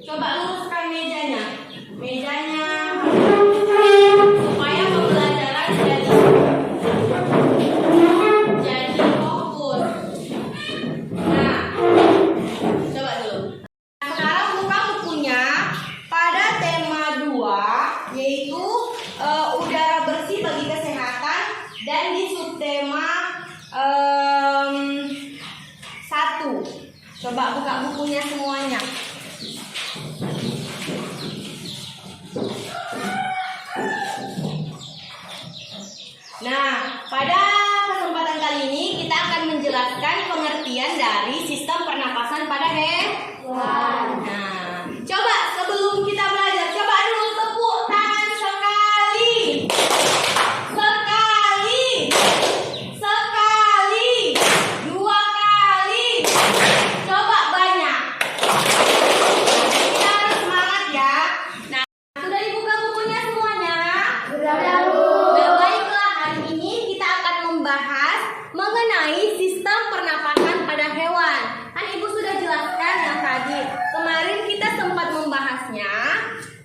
Coba luruskan mejanya. Mejanya supaya pembelajaran jadi fokus. Nah, coba dulu. Sekarang buka bukunya pada tema 2, yaitu udara bersih bagi kesehatan, dan di subtema 1. Coba buka bukunya semuanya. Nah, pada kesempatan kali ini kita akan menjelaskan pengertian dari sistem pernapasan pada hewan. Nah, coba sebelum kita belajar, coba dulu tepuk tangan sekali. Sekali. 2 kali. Coba banyak. Kita harus semangat ya. Nah, sudah dibuka bukunya semuanya? Sudah. Membahas mengenai sistem pernapasan pada hewan. Kan Ibu sudah jelaskan yang tadi. Kemarin kita sempat membahasnya,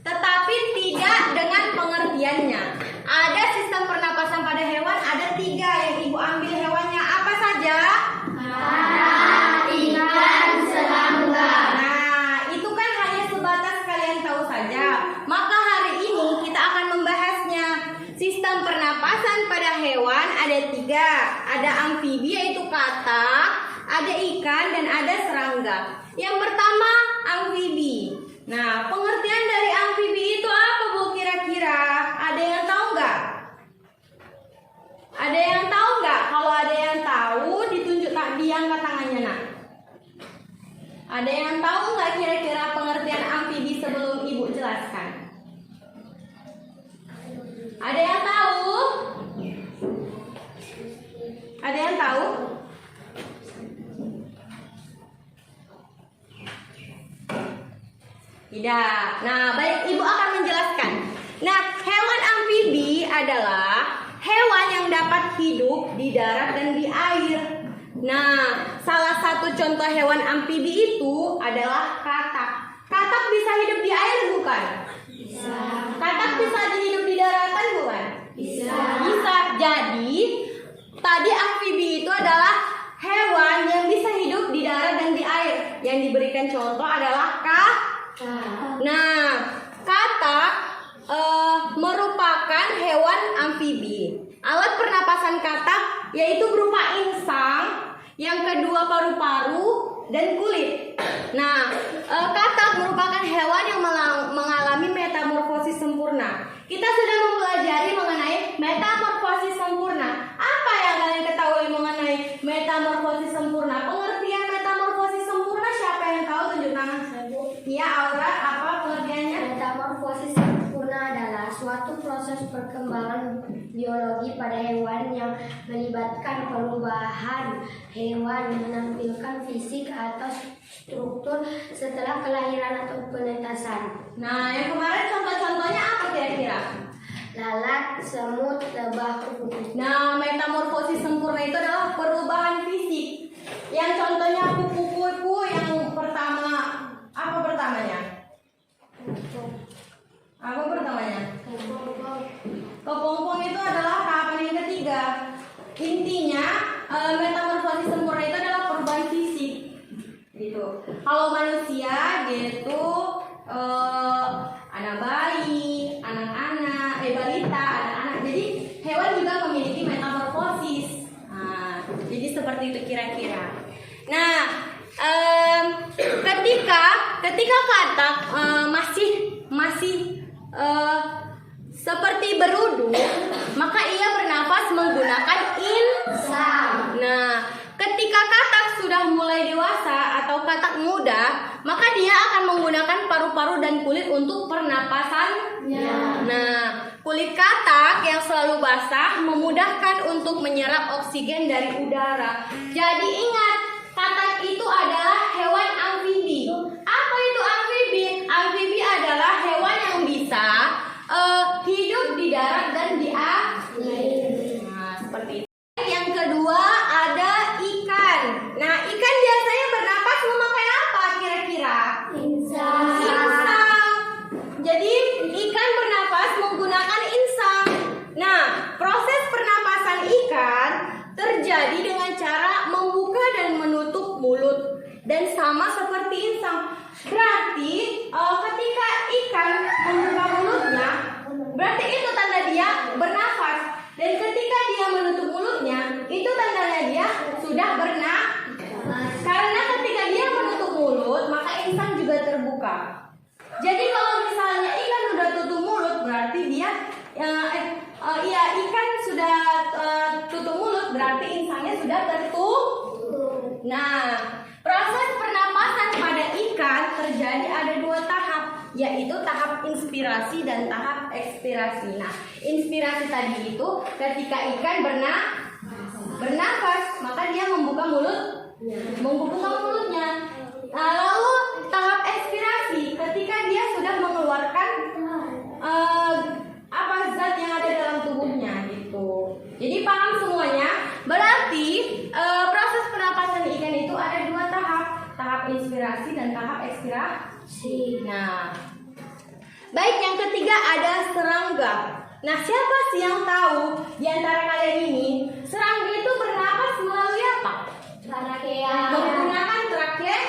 tetapi tidak dengan pengertiannya. Ada sistem pernapasan pada hewan, ada 3 yang Ibu ambil hewannya. Apa saja? Ikan, serangga. Nah, itu kan hanya sebatas kalian tahu saja. Maka hari ini kita akan membahasnya. Sistem pernapasan pada hewan ada 3. Ada amfibi yaitu katak, ada ikan, dan ada serangga. Yang pertama amfibi. Nah, pengertian dari amfibi itu apa Bu kira-kira? Ada yang tahu nggak? Ada yang tahu nggak? Kalau ada yang tahu ditunjuk diangkat tangannya nak. Ada yang tahu nggak kira-kira pengertian amfibi sebelum Ibu jelaskan? Ada yang tahu? Ada yang tahu? Tidak. Nah, baik, Ibu akan menjelaskan. Nah, hewan amfibi adalah hewan yang dapat hidup di darat dan di air. Nah, salah satu contoh hewan amfibi itu adalah katak. Katak bisa hidup di air bukan? Bisa. Katak bisa hidup di daratan bukan? Bisa. Bisa. Jadi tadi amfibi itu adalah hewan yang bisa hidup di darat dan di air. Yang diberikan contoh adalah katak. Nah, katak merupakan hewan amfibi. Alat pernapasan katak yaitu berupa insang, yang kedua paru-paru, dan kulit. Nah, katak merupakan hewan yang mengalami metamorfosis sempurna. Kita sudah mempelajari mengenai metamorfosis sempurna. Apa yang kalian ketahui mengenai metamorfosis sempurna? Pengertian metamorfosis sempurna siapa yang tahu? Tunjuk tangan. Ya, Aura, apa pengertiannya? Metamorfosis sempurna adalah suatu proses perkembangan biologi pada hewan yang melibatkan perubahan hewan menampilkan fisik atau struktur setelah kelahiran atau penetasan. Nah, yang kemarin contoh-contohnya apa kira-kira? Lalat, semut, lebah, kupu-kupu. Nah, metamorfosis sempurna itu adalah perubahan fisik. Yang contohnya kupu-kupu yang pertama, apa pertamanya? Apa pertamanya? Kepompong itu adalah tahapan yang ketiga. Intinya metamorfosis sempurna itu adalah perubahan fisik, gitu. Kalau manusia gitu anak bayi, anak-anak, balita, anak-anak. Jadi hewan juga memiliki metamorfosis. Nah, jadi seperti itu kira-kira. Nah, ketika katak masih seperti berudu, maka ia bernafas menggunakan insang. Nah, ketika katak sudah mulai dewasa atau katak muda, maka dia akan menggunakan paru-paru dan kulit untuk pernapasannya. Nah, kulit katak yang selalu basah memudahkan untuk menyerap oksigen dari udara. Jadi ingat, katak itu adalah hewan amfibi. Apa itu amfibi? Amfibi adalah hewan yang bisa hidup di darat dan di air. Nah, seperti itu. Yang kedua ada ikan. Nah, ikan biasanya bernapas memakai apa kira-kira? Insang. sama seperti insan. Berarti ketika ikan membuka mulutnya, berarti itu tanda dia bernafas. Dan ketika dia menutup mulutnya, itu tandanya dia sudah bernafas. Karena ketika dia menutup mulut, maka insan juga terbuka. Jadi kalau misalnya ikan sudah tutup mulut, berarti dia ikan sudah tutup mulut, berarti insannya sudah tertutup. Nah, proses pernapasan pada ikan terjadi ada 2 tahap, yaitu tahap inspirasi dan tahap ekspirasi. Nah, inspirasi tadi itu ketika ikan bernafas, maka dia membuka mulutnya. Lalu tahap ekspirasi ketika dia sudah mengeluarkan zat yang ada dalam tubuhnya gitu. Jadi paham semuanya? Berarti proses pernapasan ikan itu ada 2 tahap, tahap inspirasi dan tahap ekspirasi. Nah, baik, yang ketiga ada serangga. Nah, siapa sih yang tahu di antara kalian ini serangga itu bernapas melalui apa? Trakea. Menggunakan trakea.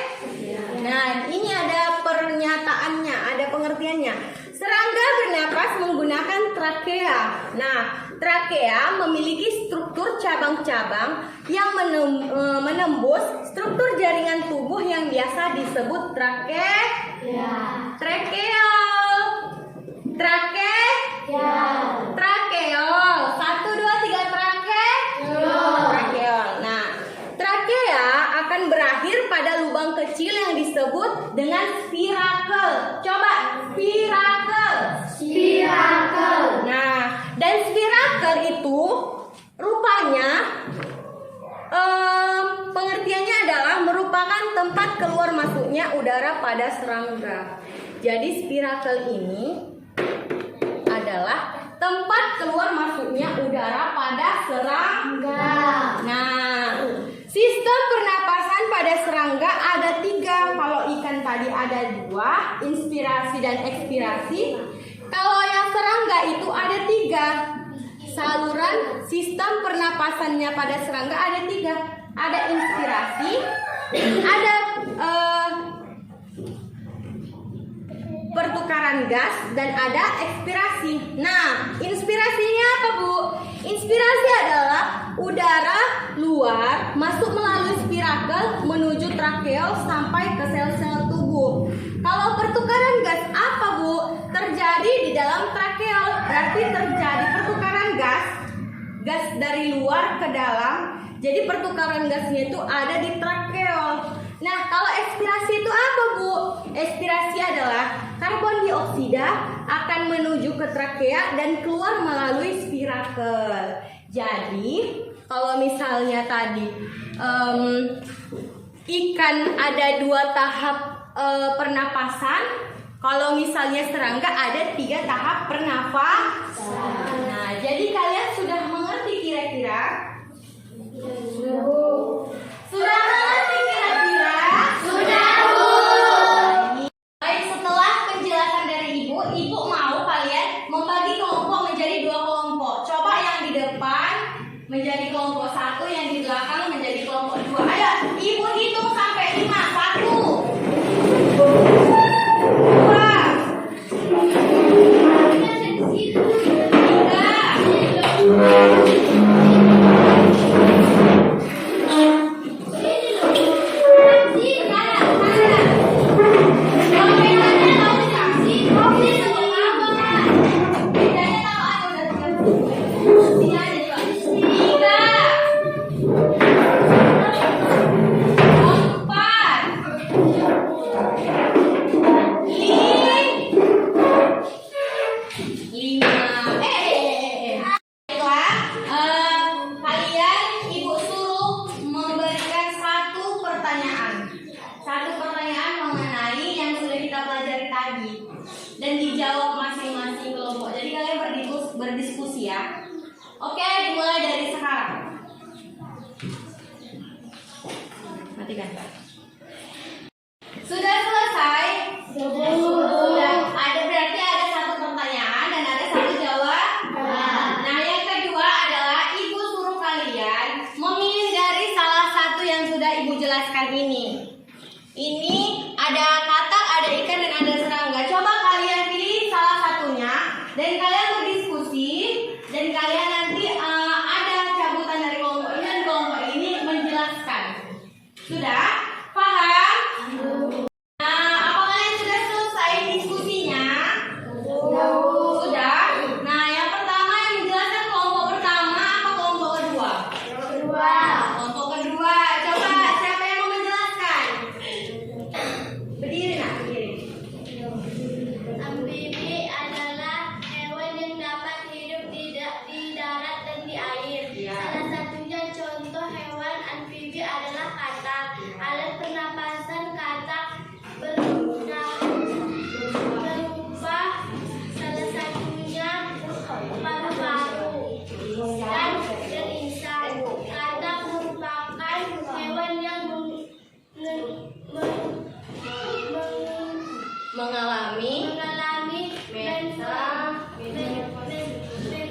Nah, ini ada pernyataannya, ada pengertiannya. Serangga bernapas menggunakan trakea. Nah, trakea memiliki struktur cabang-cabang yang menembus struktur jaringan tubuh yang biasa disebut trakeal. Trakeal. 1, 2, 3 trakeal. Nah, trakea akan berakhir pada lubang kecil yang disebut dengan spirakel. Coba, spirakel. Nah, dan spirakel itu rupanya pengertiannya adalah merupakan tempat keluar masuknya udara pada serangga. Jadi spirakel ini adalah tempat keluar masuknya udara pada serangga. Nah, sistem pernapasan pada serangga ada 3. Kalau ikan tadi ada 2, inspirasi dan ekspirasi. Kalau yang serangga itu ada 3. Saluran sistem pernapasannya pada serangga ada 3. Ada inspirasi, ada pertukaran gas, dan ada ekspirasi. Nah, inspirasinya apa, Bu? Inspirasi adalah udara luar masuk melalui spirakel menuju trakeal sampai ke sel-sel tubuh. Kalau pertukaran gas apa, Bu? Terjadi di dalam trakeal. Berarti terjadi pertukaran gas dari luar ke dalam. Jadi pertukaran gasnya itu ada di trakeal. Nah, kalau ekspirasi itu apa, Bu? Ekspirasi adalah karbon dioksida akan menuju ke trakea dan keluar melalui spirakel. Jadi, kalau misalnya tadi ikan ada 2 tahap pernapasan, kalau misalnya serangga ada 3 tahap pernapasan. Nah, jadi kalian sudah mengerti kira-kira? Sudah mengerti kira-kira? Sudah, Bu. Baik, setelah penjelasan dari Ibu mau kalian membagi kelompok menjadi 2 kelompok. Coba yang di depan menjadi kelompok 1, yang di belakang menjadi kelompok 2. Ayo, Ibu hitung sampai 5. 1 pertanyaan mengenai yang sudah kita pelajari tadi dan dijawab masing-masing kelompok. Jadi kalian berdiskusi ya. Oke, dimulai dari sekarang. Matikan. Sudah selesai? Sudah. Berarti ada 1 pertanyaan dan ada 1 jawaban. Nah, yang kedua adalah Ibu suruh kalian memilih dari salah satu yang sudah Ibu jelaskan ini. Ini mengalami mental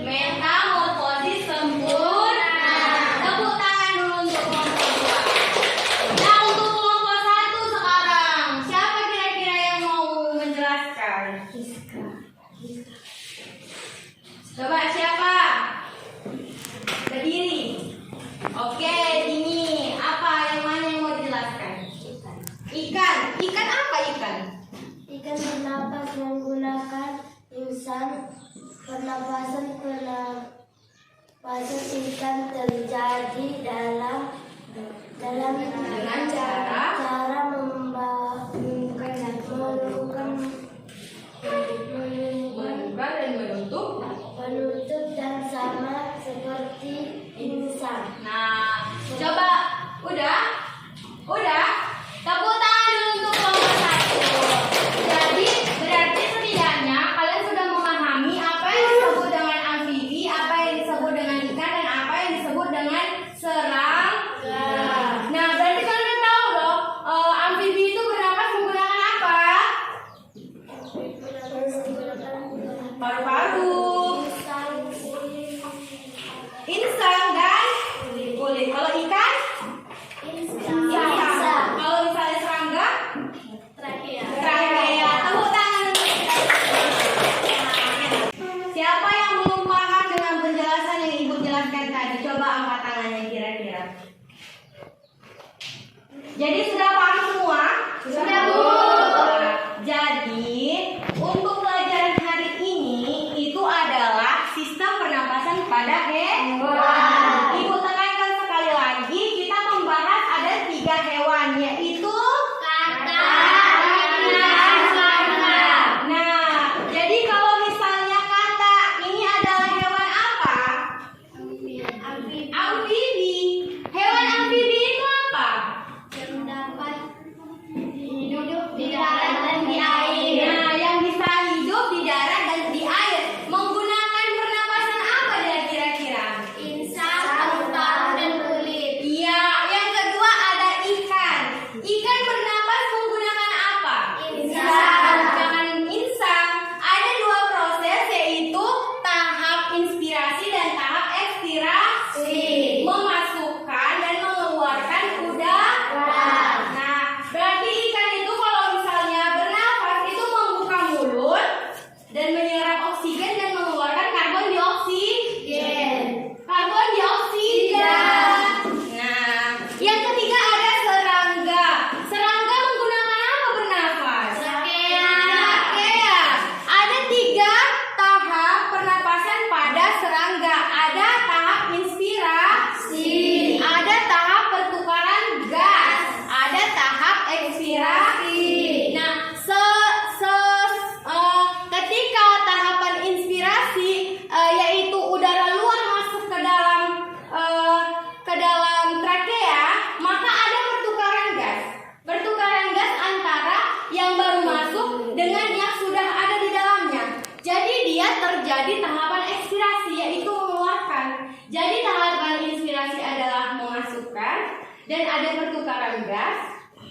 metamorfosis sempurna. Tepuk tangan dulu untuk kelompok 2. Nah, untuk kelompok 1 sekarang, siapa kira-kira yang mau menjelaskan? Coba siapa? Berdiri. Oke, ini apa yang mana yang mau dijelaskan? Ikan. Ikan apa ikan? Ikan bernapas menggunakan insan. Pernapasan ikan terjadi dalam Dengan cara membuka dan menutup. dan sama seperti insan. Nah, coba udah? Tepuk tangan dulu untuk kelompok 1. Jadi berarti setidaknya kalian sudah memahami apa yang disebut dengan amfibi, apa yang disebut dengan ikan, dan apa yang disebut dengan serangga. Nah, berarti kalian tahu dong, amfibi itu bernapas menggunakan apa? Paru-paru, insang dan kulit. Kalau ikan? Kalau misalnya serangga? Trachea. Tepuk tangan untuk kita. Siapa yang belum paham dengan penjelasan yang Ibu jelaskan tadi? Coba angkat tangannya kira-kira. Jadi sudah paham semua? Sudah, Bu. Jadi untuk pelajaran hari ini itu adalah sistem pernapasan pada hewan. Ibu tekankan sekali lagi, kita membahas ada 3 hewan, yaitu Nah, jadi kalau misalnya kata ini adalah hewan apa? Amfibi. Hewan amfibi itu apa? Yang dapat hidup di darat dan di air. Nah, yang bisa hidup di darat dan di air. Menggunakan pernapasan apa dia kira-kira? Insan, paru-paru, dan kulit. Iya, yang kedua ada ikan. Ikan bernapas menggunakan apa? Insang. Jangan insang. Ada 2 proses, yaitu tahap inspirasi dan tahap ekspirasi. Memasukkan dan mengeluarkan udara. Nah, berarti ikan itu kalau misalnya bernafas itu membuka mulut dan menyerap oksigen dan mengeluarkan karbon dioksida. Nah, yang ketiga ada serangga. Serangga menggunakan apa bernafas? Trachea. Ada 3 tahap pernapasan pada serangga. Ada tahap inspirasi, ada tahap pertukaran gas, ada tahap ekspirasi. Nah, ketika tahapan inspirasi yaitu udara luar masuk ke dalam trakea, maka ada pertukaran gas. Pertukaran gas antara yang baru masuk dengan yang sudah ada di dalamnya. Jadi dia terjadi tahapan ekspirasi, yaitu mengeluarkan. Jadi tahapan inspirasi adalah memasukkan dan ada pertukaran gas.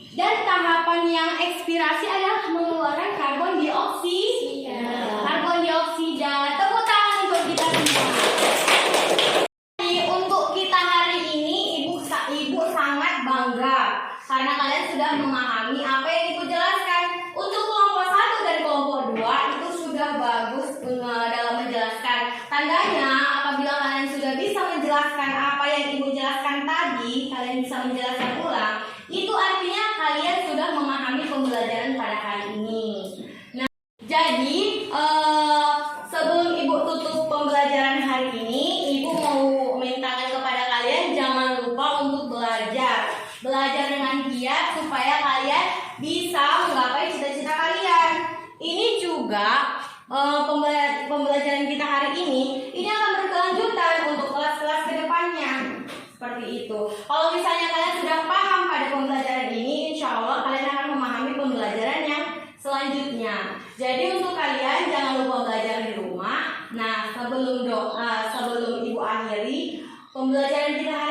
Dan tahapan yang ekspirasi adalah mengeluarkan karbon dioksida. Tepuk tangan untuk kita semua. Jadi, untuk kita hari ini ibu sangat bangga karena kalian sudah memahami apa yang Ibu jelaskan. Untuk kelompok 1 dan kelompok 2 itu sudah bagus dalam menjelaskan. Tandanya apabila kalian sudah bisa menjelaskan apa yang Ibu jelaskan tadi, kalian bisa menjelaskan ulang, itu artinya kalian sudah memahami pembelajaran pada hari ini. Nah, jadi sebelum Ibu tutup pembelajaran hari ini, Ibu mau mintakan kepada kalian jangan lupa untuk belajar dengan giat supaya kalian bisa menggapai cita-cita kalian. Ini juga pembelajaran kita hari ini akan berkelanjutan untuk kelas-kelas kedepannya. Seperti itu. Kalau misalnya kalian sudah paham pada pembelajaran ini, insya Allah kalian akan memahami pembelajaran yang selanjutnya. Jadi untuk kalian jangan lupa belajar di rumah. Nah, sebelum Ibu akhiri pembelajaran kita hari